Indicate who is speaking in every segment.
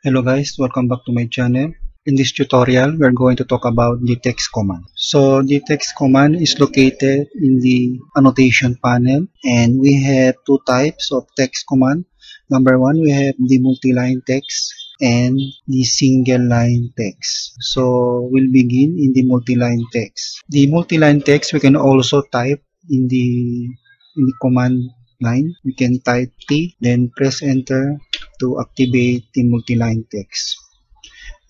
Speaker 1: Hello guys, welcome back to my channel. In this tutorial, we're going to talk about the text command. So the text command is located in the annotation panel, and we have two types of text command. Number one, we have the multi-line text and the single line text. So we'll begin in the multi-line text. The multi-line text we can also type in the command line. We can type T, then press enter to activate the multi-line text.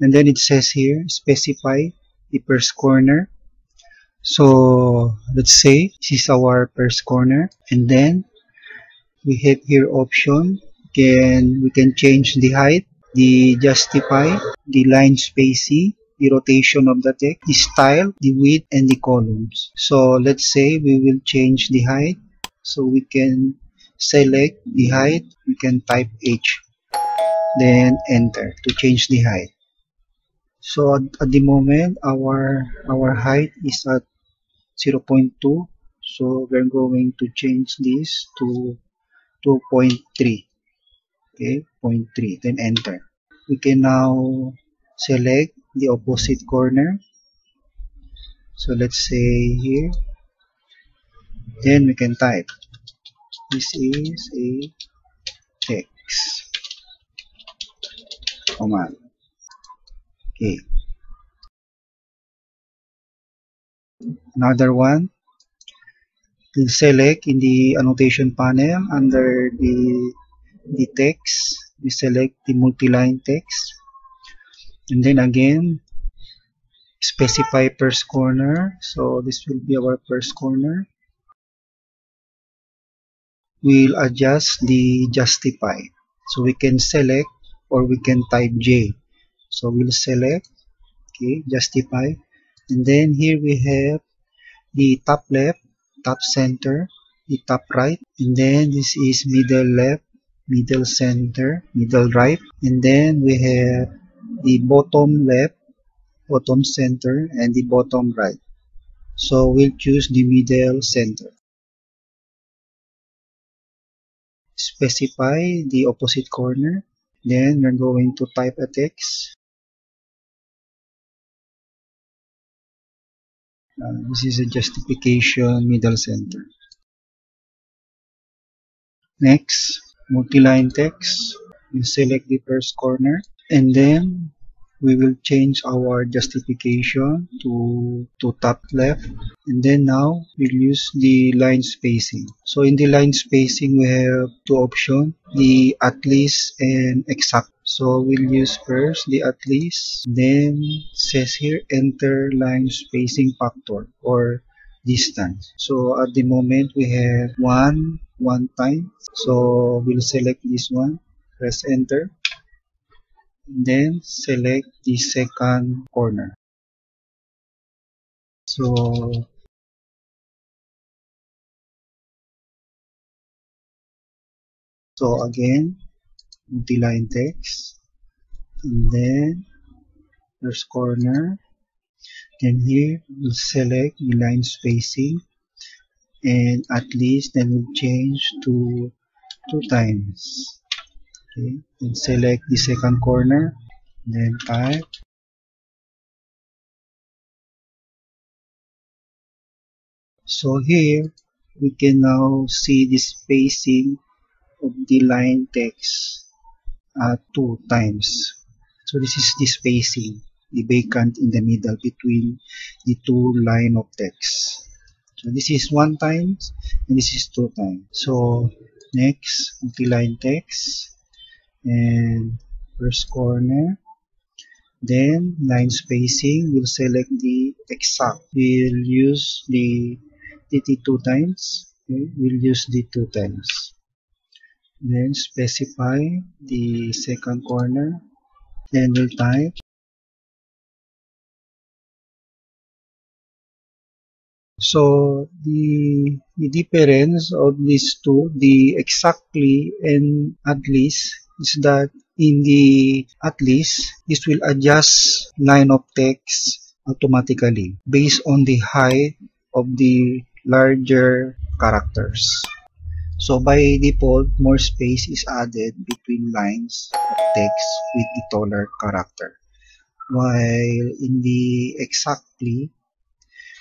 Speaker 1: And then it says here, specify the first corner. So let's say this is our first corner, and then we have here option. We can change the height, the justify, the line spacing, the rotation of the text, the style, the width, and the columns. So let's say we will change the height. So we can select the height. We can type H, then enter to change the height. So at the moment our height is at 0.2, so we're going to change this to 2.3. Okay, 0.3, then enter. We can now select the opposite corner. So let's say here, then we can type this is a text command. Okay, another one, we'll select in the annotation panel under the text, we select the multi-line text, and then again specify first corner. So this will be our first corner. We'll adjust the justify, so we can select or we can type J. So we'll select, okay, justify, and then here we have the top left, top center, the top right, and then this is middle left, middle center, middle right, and then we have the bottom left, bottom center, and the bottom right. So we'll choose the middle center. Specify the opposite corner, then we're going to type a text. This is a justification middle center. Next, multi-line text. We select the first corner, and then we will change our justification to top left, and then now we'll use the line spacing. So in the line spacing we have two options, the at least and exact. So we'll use first the at least, then it says here enter line spacing factor or distance. So at the moment we have one time, so we'll select this one, press enter, then select the second corner. So again, multi-line text, and then first corner, then here we'll select the line spacing and at least, then we'll change to 2 times. Okay, then select the second corner, then type. So here we can now see the spacing of the line text 2 times. So this is the spacing, the vacant in the middle between the two line of text. So this is 1 times and this is 2 times. So next, multi-line text and first corner, then line spacing, we'll select the exact. We'll use the 2 times. Okay, we'll use the 2 times. Then specify the second corner, then we'll type. So the difference of these two, the exactly and at least, is that in the at least, this will adjust line of text automatically based on the height of the larger characters. So by default, more space is added between lines of text with the taller character. While in the exactly,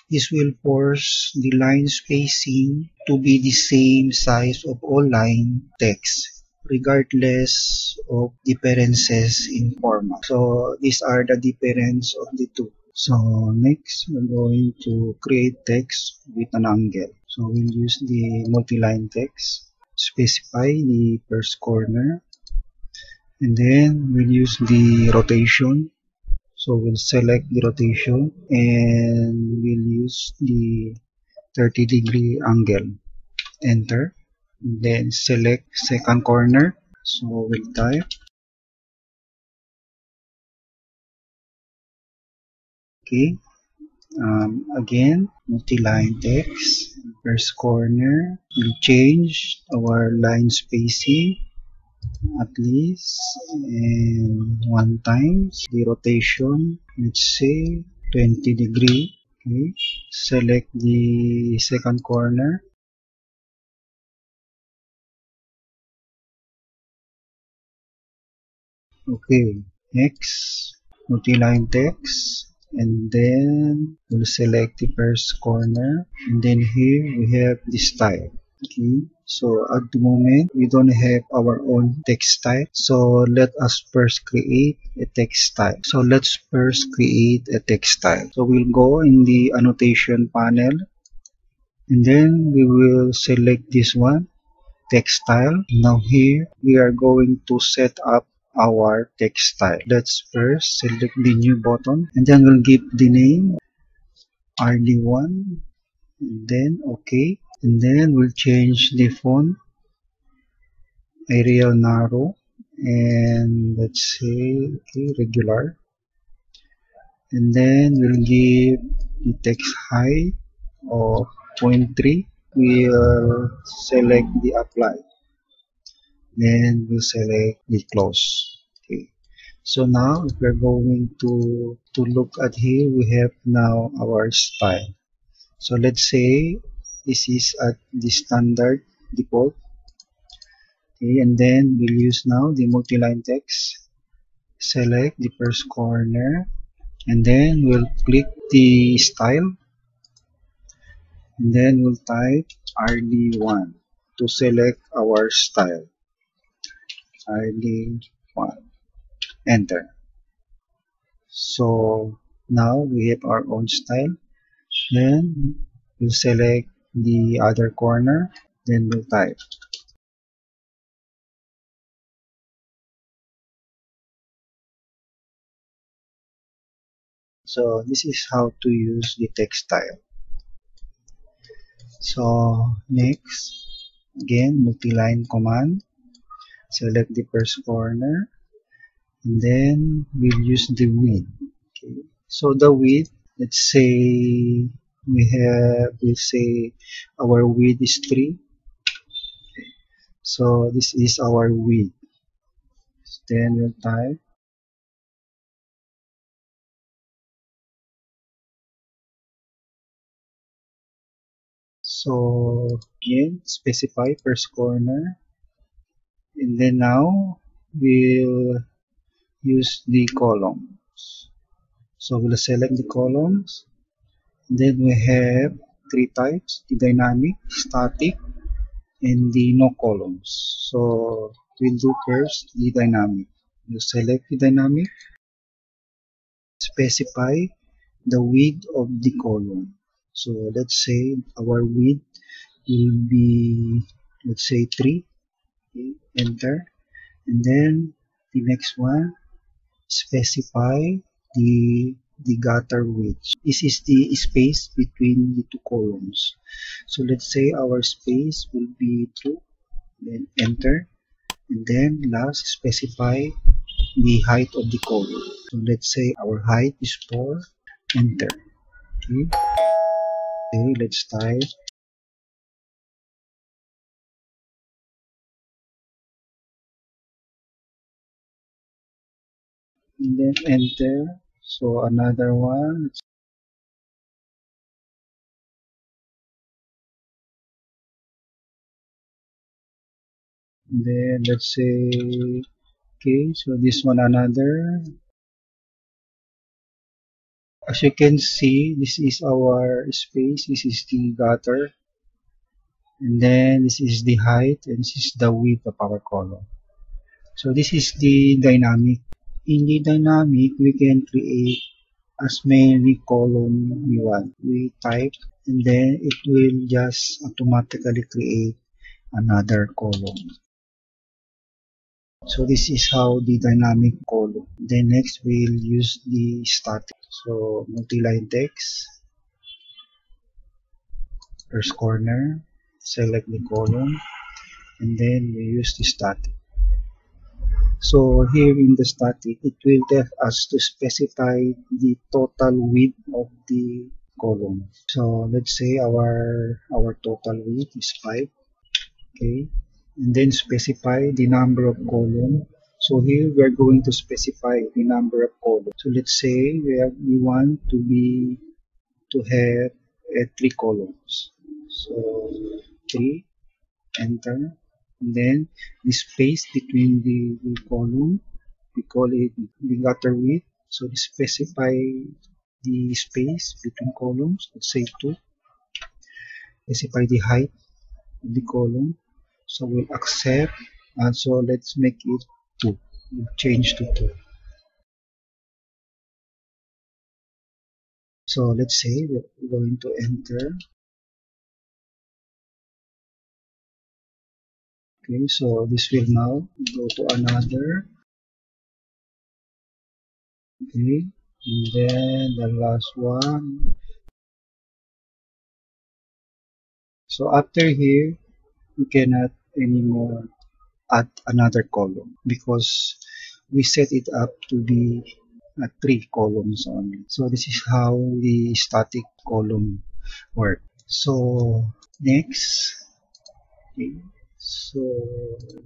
Speaker 1: this will force the line spacing to be the same size of all line text, regardless of differences in format. So these are the difference of the two. So next, we're going to create text with an angle. So we'll use the multi-line text, specify the first corner, and then we'll use the rotation. So we'll select the rotation and we'll use the 30-degree angle. Enter. Then select second corner. So we'll type. Okay. Again, multi-line text. First corner. We'll change our line spacing at least and one times the rotation. Let's say 20-degree. Okay. Select the second corner. Okay, next, multi-line text, and then we'll select the first corner, and then here we have the style. Okay, so at the moment we don't have our own text style, so let us first create a text style. So let's first create a text style. So we'll go in the annotation panel, and then we will select this one, text style. Now here we are going to set up our text style. Let's first select the new button and then we'll give the name RD1 and then OK, and then we'll change the font Arial narrow and let's say okay, regular, and then we'll give the text height of 0.3. We'll select the apply, then we'll select the close. Okay, so now if we're going to look at here, we have now our style. So let's say this is at the standard default. Okay, and then we'll use now the multi-line text. Select the first corner and then we'll click the style and then we'll type RD1 to select our style. RD1. Enter. So now we have our own style. Then we'll select the other corner. Then we'll type. So this is how to use the text style. So next, again, multi-line command. Select the first corner. And then we'll use the width. Okay. So the width, let's say we'll say our width is 3. So this is our width. Then we'll type. So again, specify first corner. And then now we'll use the columns. So we'll select the columns. Then we have three types: the dynamic, static, and the no columns. So we'll do first the dynamic. You select the dynamic, specify the width of the column. So let's say our width will be, let's say 3. Okay, enter. And then the next one, specify the gutter width. This is the space between the two columns. So let's say our space will be 2. Then enter. And then last, specify the height of the column. So let's say our height is 4. Enter. Okay. Okay, let's type. And then enter. So another one. And then let's say, okay, so this one another. As you can see, this is our space. This is the gutter. And then this is the height and this is the width of our column. So this is the dynamic. In the dynamic, we can create as many columns we want. We type and then it will just automatically create another column. So this is how the dynamic column. Then next we'll use the static. So multi-line text, first corner, select the column, and then we use the static. So here in the static, it will tell us to specify the total width of the column. So let's say our total width is 5. Okay, and then specify the number of column. So here we are going to specify the number of columns. So let's say we want to have 3 columns. So 3, enter. And then the space between the column, we call it the gutter width. So specify the space between columns. Let's say 2. Specify the height of the column. So we'll accept, and so let's make it 2. We'll change to 2. So let's say we're going to enter. Okay, so this will now go to another. Okay, and then the last one. So after here, we cannot anymore add another column because we set it up to be 3 columns only. So this is how the static column works. So next, okay, so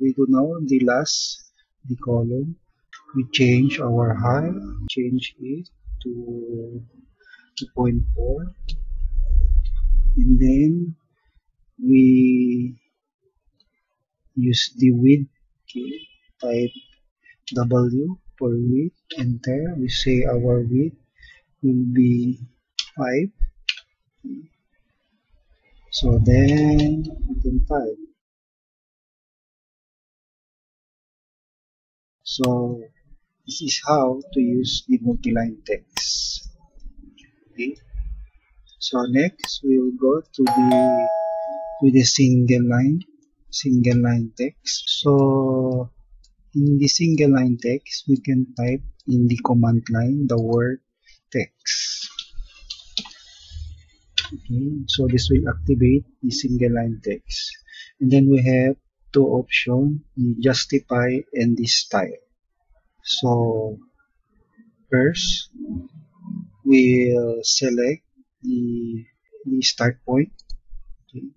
Speaker 1: we do now the last, the column. We change our height, change it to 2.4, and then we use the width. Okay, type W for width, enter. We say our width will be 5. So then we can type. So this is how to use the multi-line text. Okay. So next we will go to the single line text. So in the single line text, we can type in the command line the word text. Okay, so this will activate the single line text. And then we have 2 options, the justify and the style. So first, we'll select the start point. Okay.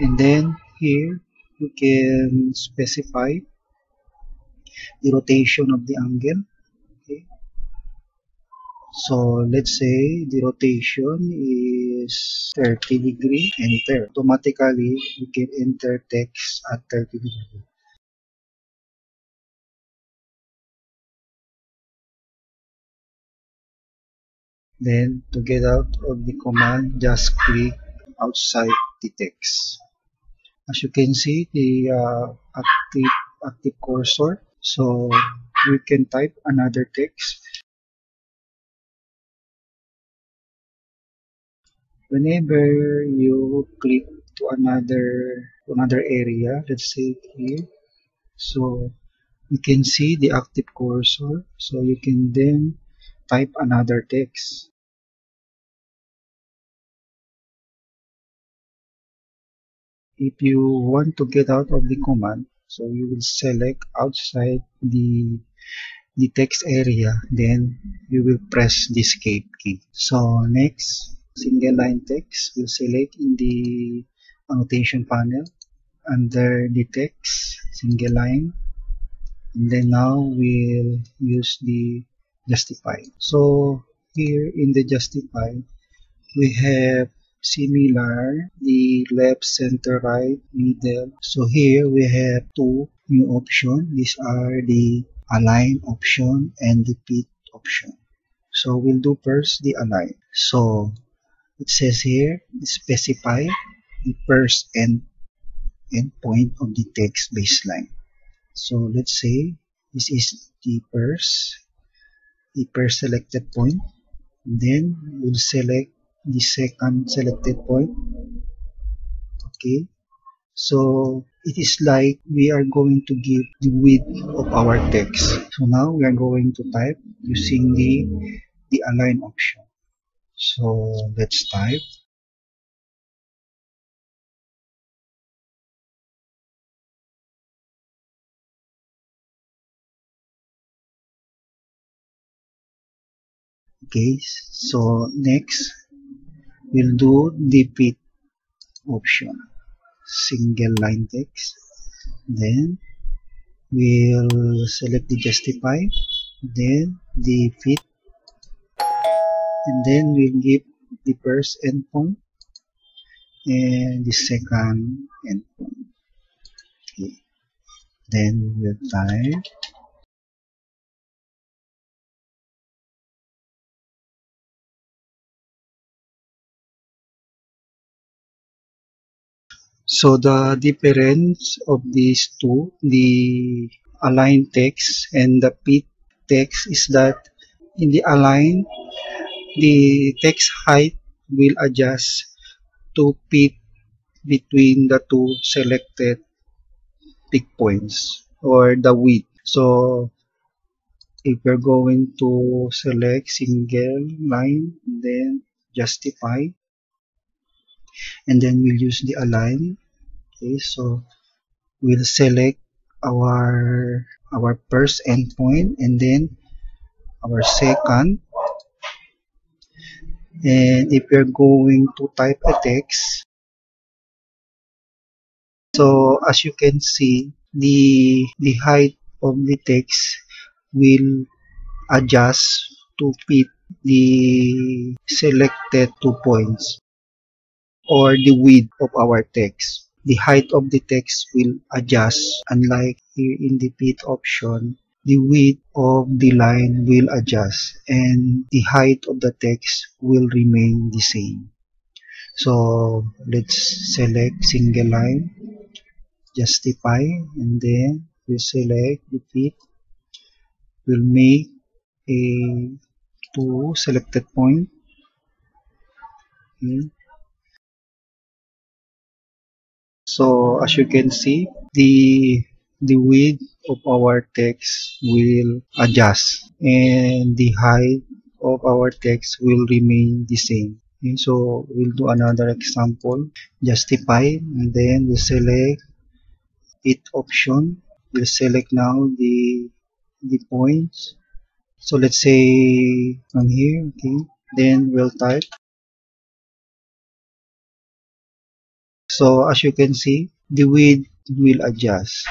Speaker 1: And then here, we can specify the rotation of the angle. Okay. So let's say the rotation is 30 degree, enter. Automatically, we can enter text at 30 degree. Then to get out of the command, just click outside the text. As you can see, the active cursor. So we can type another text. Whenever you click to another area, let's say here, so you can see the active cursor, so you can then type another text. If you want to get out of the command, so you will select outside the text area, then you will press the escape key. So next, single line text, we'll select in the annotation panel under the text, single line, and then now we'll use the justify. So here in the justify, we have similar, the left, center, right, middle. So here we have two new options. These are the align option and the fit option. So we'll do first the align. So it says here, specify the first endpoint of the text baseline. So let's say this is the first selected point. Then we'll select the second selected point. Okay, so it is like we are going to give the width of our text. So now we are going to type using the align option. So let's type. Okay, so next we'll do the fit option, single line text. Then we'll select the justify, then the fit, and then we'll give the first endpoint and the second endpoint. Okay. Then we'll type. So the difference of these two, the align text and the fit text, is that in the align, the text height will adjust to fit between the two selected pick points or the width. So if we're going to select single line, then justify, and then we'll use the align. Okay, so we'll select our first endpoint and then our second. And if we're going to type a text, so as you can see, the height of the text will adjust to fit the selected 2 points or the width of our text. The height of the text will adjust, unlike here in the fit option, the width of the line will adjust and the height of the text will remain the same. So let's select single line, justify, and then we select the fit. We'll make a two selected point. Okay. So as you can see, the width of our text will adjust and the height of our text will remain the same. Okay, so we'll do another example. Justify, and then we select it option. We'll select now the points. So let's say from here, okay. Then we'll type. So as you can see, the width will adjust,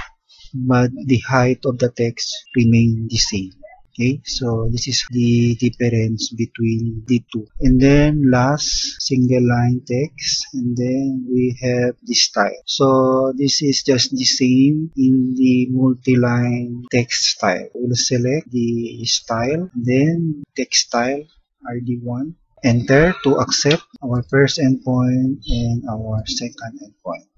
Speaker 1: but the height of the text remain the same. Okay, so this is the difference between the two. And then last, single line text, and then we have the style. So this is just the same in the multi-line text style. We'll select the style, then text style RD1. Enter to accept our first endpoint and our second endpoint.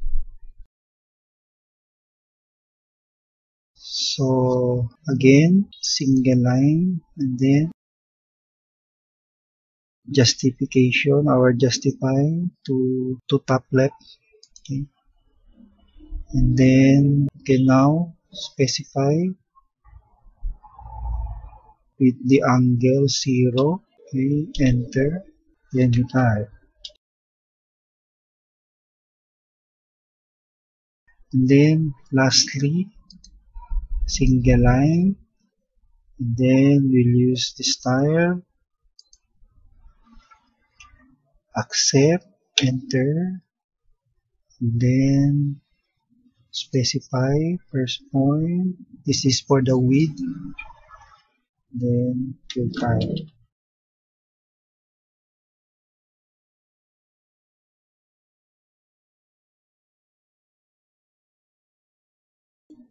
Speaker 1: So again, single line, and then justification, our justify to top left. Okay. And then you can now specify with the angle 0. Okay, enter, then you type. And then lastly, single line, and then we'll use the style, accept, enter, and then specify first point. This is for the width, then we'll type.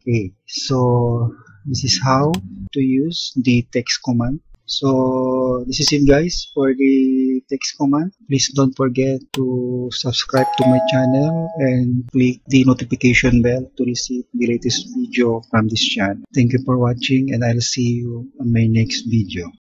Speaker 1: Okay, so this is how to use the text command. So this is it guys for the text command. Please don't forget to subscribe to my channel and click the notification bell to receive the latest video from this channel. Thank you for watching and I'll see you on my next video.